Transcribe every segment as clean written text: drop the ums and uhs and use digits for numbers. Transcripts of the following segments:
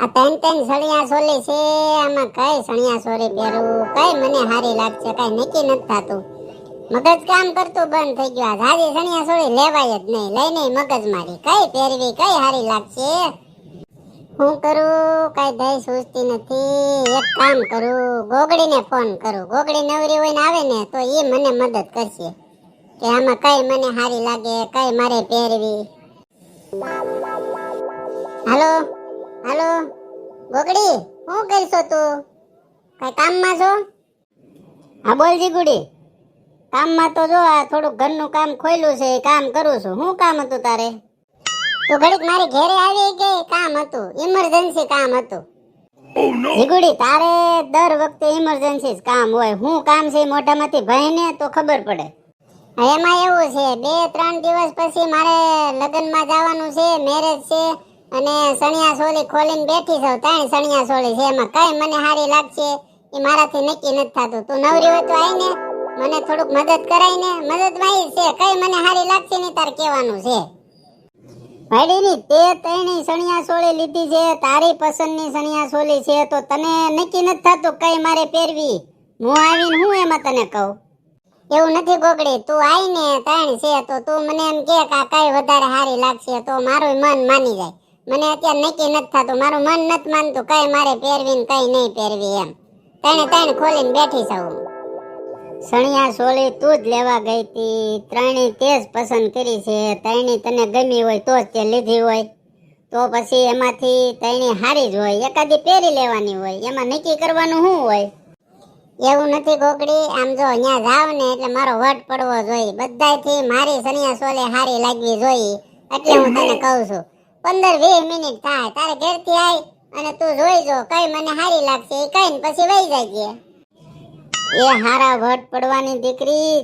આ ત્રણ સણિયા સોલી છે, આમાં કઈ સણિયા સોરી પહેરું, કઈ મને હારી લાગશે, કઈ નક્કી નથી થતું. મગજ કામ કરતું બંધ થઈ ગયું. આ હારી સણિયા સોળી લેવાય જ નહીં, લઈને મગજ મારી કઈ પહેરવી, કઈ હારી લાગશે. હું કરું કઈ દઈ સૂઝતી નથી. એક કામ કરું, ગોગડીને ફોન કરું. ગોગડી નવરી હોય ને આવે ને તો એ મને મદદ કરશે કે આમાં કઈ મને હારી લાગે, કઈ મારે પહેરવી. હાલો હાલો ગોગડી, શું કરશો તું? કઈ કામમાં છો? હા બોલ જીગુડી. કામમાં તો જો આ થોડુંક ઘરનું કામ ખોયલું છે, કામ કરું છું. શું કામ હતું તારે? તો ઘડીક મારી ઘરે આવી ગઈ, કામ હતું, ઇમરજન્સી કામ હતું. જીગુડી તારે દર વખતે ઇમરજન્સી કામ હોય. શું કામ છે મોઢામાંથી ભાઈને તો ખબર પડે. એમાં એવું છે, 2-3 દિવસ પછી મારે લગ્નમાં જવાનું છે, મેરેજ છે, અને સણિયા સોલી ખોલીને બેઠી છું. 3 સણિયા સોલી છે, એમાં કઈ મને હારી લાગશે એ મારાથી નક્કી નથી થતું. તું નવરી હોય તો આવીને મને થોડુંક મદદ કરાય ને. મદદ માં છે, કઈ મને હારી લાગશે ને તાર કહેવાનું છે. ભાઈડીની તે 3 સણિયા સોલી લીધી છે, તારી પસંદની સણિયા સોલી છે, તો તને નક્કી નથી થતું કઈ મારે પહેરવી. હું આવીને હું એમાં તને કહું? એવું નથી ગોગડી, તું આવીને 3 છે તો તું મને એમ કે કઈ વધારે હારી લાગશે તો મારું મન માની જાય. મને અત્યારે નક્કી નથી થતું, મારું મન નથી માનતું કઈ મારે પહેરવી ને કઈ નહીં પહેરવી એમ. 3 ખોલીને બેઠી છું. સણિયા સોલી તું જ લેવા ગઈ હતી, 3 તે જ પસંદ કરી છે. 3 તને ગમી હોય તો જ તે લીધી હોય, તો પછી એમાંથી 3 હારી જ હોય, એકાદી પહેરી લેવાની હોય. એમાં નક્કી કરવાનું શું હોય? એવું નથી ગોગડી, આમ જો અહીંયા જાવ ને એટલે મારો વટ પડવો જોઈએ. બધાયથી મારી સણિયા સોલી હારી લાગવી જોઈએ, એટલે હું તને કહું છું. 15-20 મિનિટ થાય, તારે ઘેરથી આવી અને તું જોઈ જો કઈ મને હારી લાગશે એ કઈ પછી વહી જાય. એ હારા વટ પડવાની દીકરી,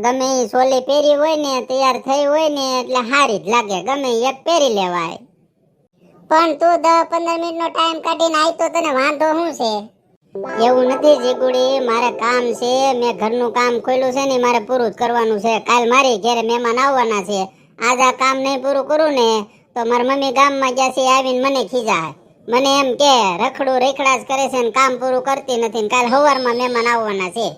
ગમે એ સોલી પહેરી હોય ને, તૈયાર થઈ હોય ને એટલે હારી જ લાગે, ગમે એક પહેરી લેવાય. પણ તું 10-15 મિનિટનો ટાઈમ કાઢીને આવી તો તને વાંધો શું છે? એવું નથી જીગુડી, મારે કામ છે, મેં ઘરનું કામ ખોલ્યું છે ને મારે પૂરું જ કરવાનું છે. કાલ મારી ઘરે મહેમાન આવવાના છે. આજ આ કામ નહીં પૂરું કરું ને તો મારી મમ્મી ગામમાં ગયા છે, આવીને મને ખીજાય. મને એમ કે રખડું રેખડા જ કરે છે ને કામ પૂરું કરતી નથી. કાલ સવારમાં મહેમાન આવવાના છે.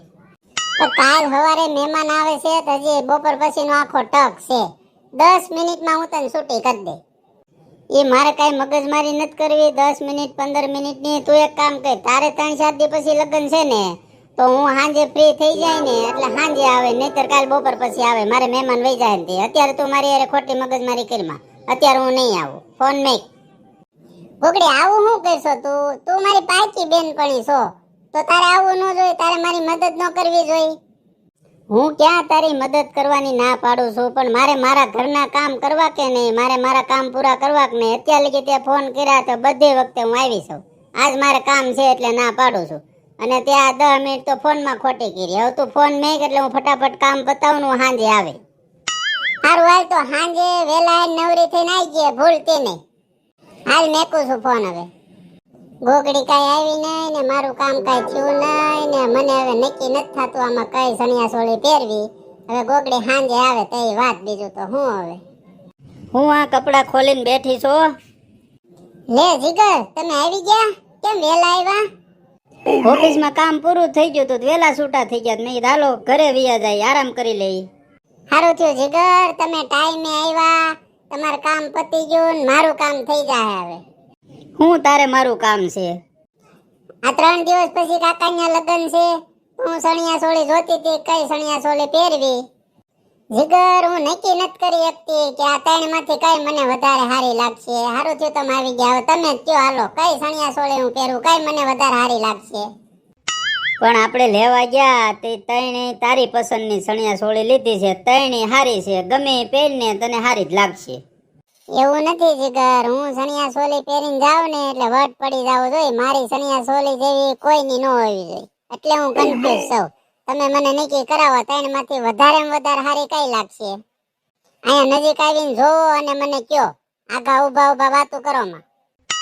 તો કાલ સવારે મહેમાન આવે છે તો હજી બપોર પછીનો આખો ટક છે. 10 મિનિટમાં હું તને છૂટી કરી દે. એ મારે કઈ મગજમારી નથી કરવી 10 મિનિટ 15 મિનિટની. તું એક કામ કર, તારે 3-4 દી પછી લગ્ન છે ને તો હું સાંજે ફ્રી થઈ જાય ને એટલે સાંજે આવે, નહીતર કાલ બપોર પછી આવે. મારે મહેમાન વહી જાય ને અત્યારે તું મારી યાર ખોટી મગજમારી કરીમાં. અત્યારે હું નહીં આવું, ફોન મેક. ગોગડી આવું શું કરશો તું મારી પાકી બેનપણી છો તો તારે આવું ન જોઈએ, તારે મારી મદદ ન કરવી જોઈએ. હું ક્યાં તારી મદદ કરવાની ના પાડું છું, પણ મારે મારા ઘરના કામ કરવા કે નહીં, મારે મારા કામ પૂરા કરવા કે નહીં. અત્યારે લગી તે ફોન કર્યા તો બધી વખતે હું આવી છું. આજ મારે કામ છે એટલે ના પાડું છું. અને ત્યાં 10 મિનિટ તો ફોનમાં ખોટી કરી. હવે તું ફોન મેક એટલે હું ફટાફટ કામ પતાવું, સાંજે આવે. સારું હાલ તો સાંજે વેલા નવરી થઈને આવી ગયા, ભૂલતી નહીં. હાલ મેકું છું ફોન. હવે ગોગડી કઈ આવી નહીં ને મારું કામ કઈ થયું નહીં ને મને હવે નક્કી નથી થતું આમાં કઈ સણિયા સોળી પહેરવી. હવે ગોગડી સાંજે આવે તો એ વાત, બીજું તો હું. હવે હું આ કપડા ખોલીને બેઠી છું. લે જીગર, તમે આવી ગયા? કેમ વેલા આવ્યા? ઓફિસમાં કામ પૂરું થઈ ગયું તો વેલા છૂટા થઈ ગયા. મેં હાલો ઘરે વિયા જાય, આરામ કરી લઈ. સારું થયું જીગર, તમે ટાઈમે આવ્યા. તમારું કામ પતી ગયું ને મારું કામ થઈ જાય. હવે હું તારે મારું કામ છે? આ 3 દિવસ પછી કાકાના લગ્ન છે. હું સણિયા સોળી જોતી હતી કઈ સણિયા સોળી પહેરવી. જીગર હું નક્કી નથી કરી શકતી કે આ 3 માંથી કઈ મને વધારે હારી લાગશે. સારું થયું તમે આવી ગયા. હવે તમે જ કયો હાલો કઈ સણિયા સોળી હું પહેરું, કઈ મને વધારે હારી લાગશે. પણ આપણે લેવા ગયા તે 3 તારી પસંદની સણિયા સોળી લીધી છે. 3 હારી છે, ગમે એ પહેરને તને હારી જ લાગશે. એવું નથી જીગર, હું સણિયા સોલી પહેરીને જાઉં ને એટલે વટ પડી જાવ જોઈએ. મારી સણિયા સોલી જેવી કોઈની ન હોવી જોઈએ, એટલે હું કન્ફ્યુઝ છું. તમે મને નક્કી કરાવો 3 માંથી વધારે હારી કઈ લાગશે. અહીંયા નજીક આવીને જોવો અને મને કયો. આગા ઉભા વાતો કરો માં.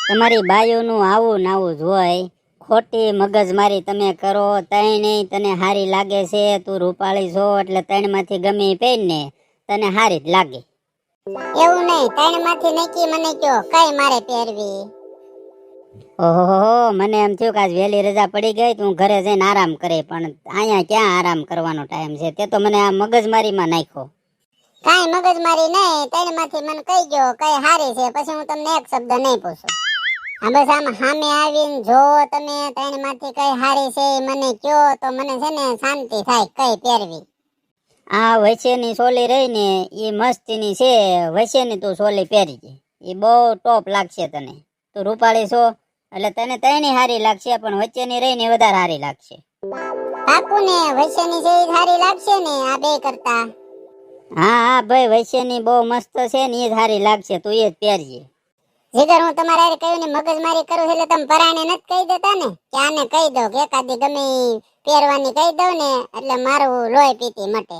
તમારી બાયુનું આવું નાવું જ હોય. ખોટી મગજમારી તમે કરો. 3 તને હારી લાગે છે, તું રૂપાળી છો એટલે 3 માંથી ગમે એ પહેરને તને હારી જ લાગે. એવું નહીં, 3 માંથી નક્કી મને કયો કઈ મારે પહેરવી. ઓહો, મને એમ થયું કે આજ વહેલી રજા પડી ગઈ તો હું ઘરે જઈને આરામ કરે, પણ અહીંયા ક્યાં આરામ કરવાનો ટાઈમ છે? તે તો મને આ મગજમારીમાં નાખ્યો. કાંઈ મગજમારી નહીં, ત્રણમાંથી મને કહી ગયો કઈ હારી છે, પછી હું તમને એક શબ્દ નહીં પૂછું. હા બસ આમ સામે આવીને જો તમે ત્રણમાંથી કઈ હારી છે ઈ મને કયો તો મને છે ને શાંતિ થાય કઈ પહેરવી. આ વૈશ્યની સોલી રહી ને એ મસ્તીની છે, વૈશ્યની તું સોલી પહેરી એ બહુ ટોપ લાગશે તને. તું રૂપાળી છો એટલે તને ત્રણેય હારી લાગશે, પણ વચ્ચેની રહીને વધારે હારી લાગશે. પાકું ને વૈશ્યની છે ઈ હારી લાગશે ને આ બે કરતા? હા હા ભાઈ, વૈશ્યની બહુ મસ્ત છે ને એ જ હારી લાગશે, તું એ જ પહેરજે. જીગર હું તમારા હારે કહ્યું ને મગજમારી કરું એટલે તમે પરાણે નથી કહી દેતા ને કે આને કહી દો કે એકાદી ગમે ઈ પહેરવાની કહી દઉં ને એટલે મારું લોહી પીતી મટે.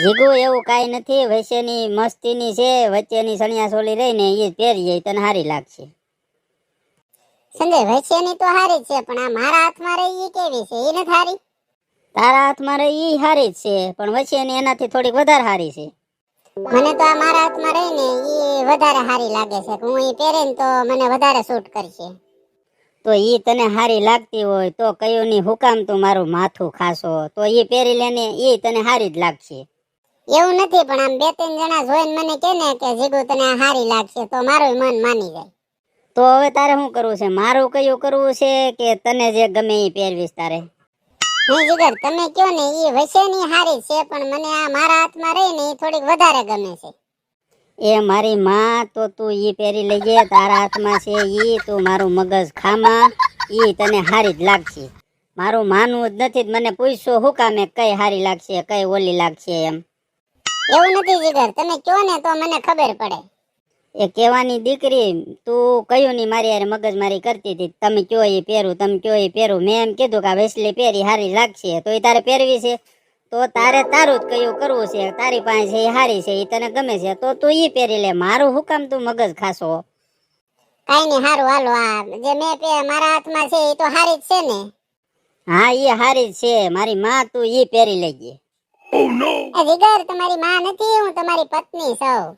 જીગુ એવું કાંઈ નથી, વૈશ્યની મસ્તીની છે, વચ્ચેની સણિયા સોલી રહીને એ જ પહેરજે, તને હારી લાગશે. સંજય વૈશ્યની તો હારી જ છે, પણ આ મારા હાથમાં રહી ઈ કેવી છે? ઈ નથી હારી? તારા હાથમાં રહી ઈ હારી જ છે, પણ વચ્ચેની એનાથી થોડીક વધારે હારી છે. મને તો આ મારા હાથમાં રહી ને ઈ વધારે હારી લાગે છે કે હું ઈ પહેરીને તો મને વધારે સૂટ કરશે. તો ઈ તને હારી લાગતી હોય તો કયું ની હુકામ તું મારું માથું ખાશો? તો ઈ પહેરી લેને, ઈ તને હારી જ લાગશે. એવું નથી, પણ આમ બે ત્રણ જણા જોઈને મને કહે ને કે જીગુ તને આ હારી લાગશે તો મારું મન માની જાય. તો હવે તારે શું કરવું છે? મારું કયું કરવું છે કે તને જે ગમે ઈ પહેરવીશ તારે? નહીં જીગર તમે કયો ને ઈ વૈશ્યની હારી છે, પણ મને આ મારા હાથમાં રહી ને ઈ થોડીક વધારે ગમે છે. એ મારી માં, તો તું ઈ પહેરી લેજે, તારા હાથમાં છે ઈ, તું મારું મગજ ખામાં, ઈ તને હારી જ લાગશે. મારું માનવું જ નથી, મને પૂછશો હું કામે કઈ હારી લાગશે કઈ ઓલી લાગશે એમ? એવું નથી જીગર, તમે કયો ને તો મને ખબર પડે. એ કહેવાની દીકરી, તું કયું ની મારી યાર મગજમારી કરતી હતી, તમે કયો એ પહેરું, તમે કયો એ પહેરું. મેં એમ કીધું કે આ વેસલી પહેરી હારી લાગશે, તો એ તારે પહેરવી છે. તો તારે તારું જ કયું કરવું છે, તારી પાસે છે એ હારી છે, એ તને ગમે છે તો તું ઈ પહેરી લે. મારું હું કામ તું મગજ ખાશો? કાઈ નહીં, હારું હાલો, આ જે મેં મારા હાથમાં છે એ તો હારી જ છે ને? હા ઈ હારી જ છે, મારી માં, તું ઈ પહેરી લેજે. જીગર તમારી માં નથી, હું તમારી પત્ની છું.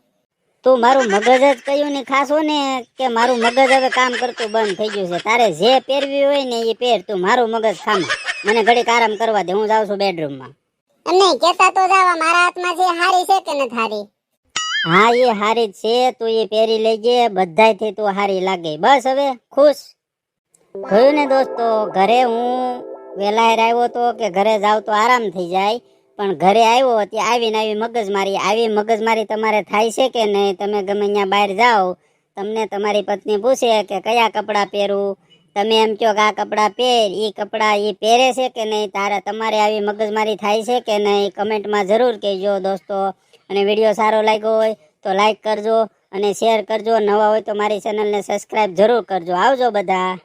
તું મારું મગજ જ કયું ની ખાશો ને કે મારું મગજ હવે કામ કરતું બંધ થઈ ગયું છે? તારે જે પહેરવી હોય ને એ પહેર, તું મારું મગજ ખામાં. મને ઘડીક આરામ કરવા દે, હું જાઉં છું બેડરૂમમાં. એમ નહીં કેતા તો જાવા મારા હાથમાં છે હારી છે કે નથી હારી? હા એ હારી જ છે, તું એ પહેરી લેજે, બધાયથી તું હારી લાગે. બસ હવે ખુશ થયું ને દોસ્તો? ઘરે હું વેલા આવ્યો તો કે ઘરે જાવ તો આરામ થઈ જાય, પણ ઘરે આવ્યો ત્યાં આવીને આવી મગજમારી તમારે થાય છે કે નહીં? તમે ગમે ત્યાં બહાર જાઓ, તમને તમારી પત્ની પૂછે કે કયા કપડાં પહેરું, તમે એમ કહો કે આ કપડાં પહેર, એ કપડાં એ પહેરે છે કે નહીં? તમારે આવી મગજમારી થાય છે કે નહીં? કમેન્ટમાં જરૂર કહેજો દોસ્તો. અને વિડીયો સારો લાગ્યો હોય તો લાઈક કરજો અને શેર કરજો. નવા હોય તો મારી ચેનલને સબસ્ક્રાઈબ જરૂર કરજો. આવજો બધા.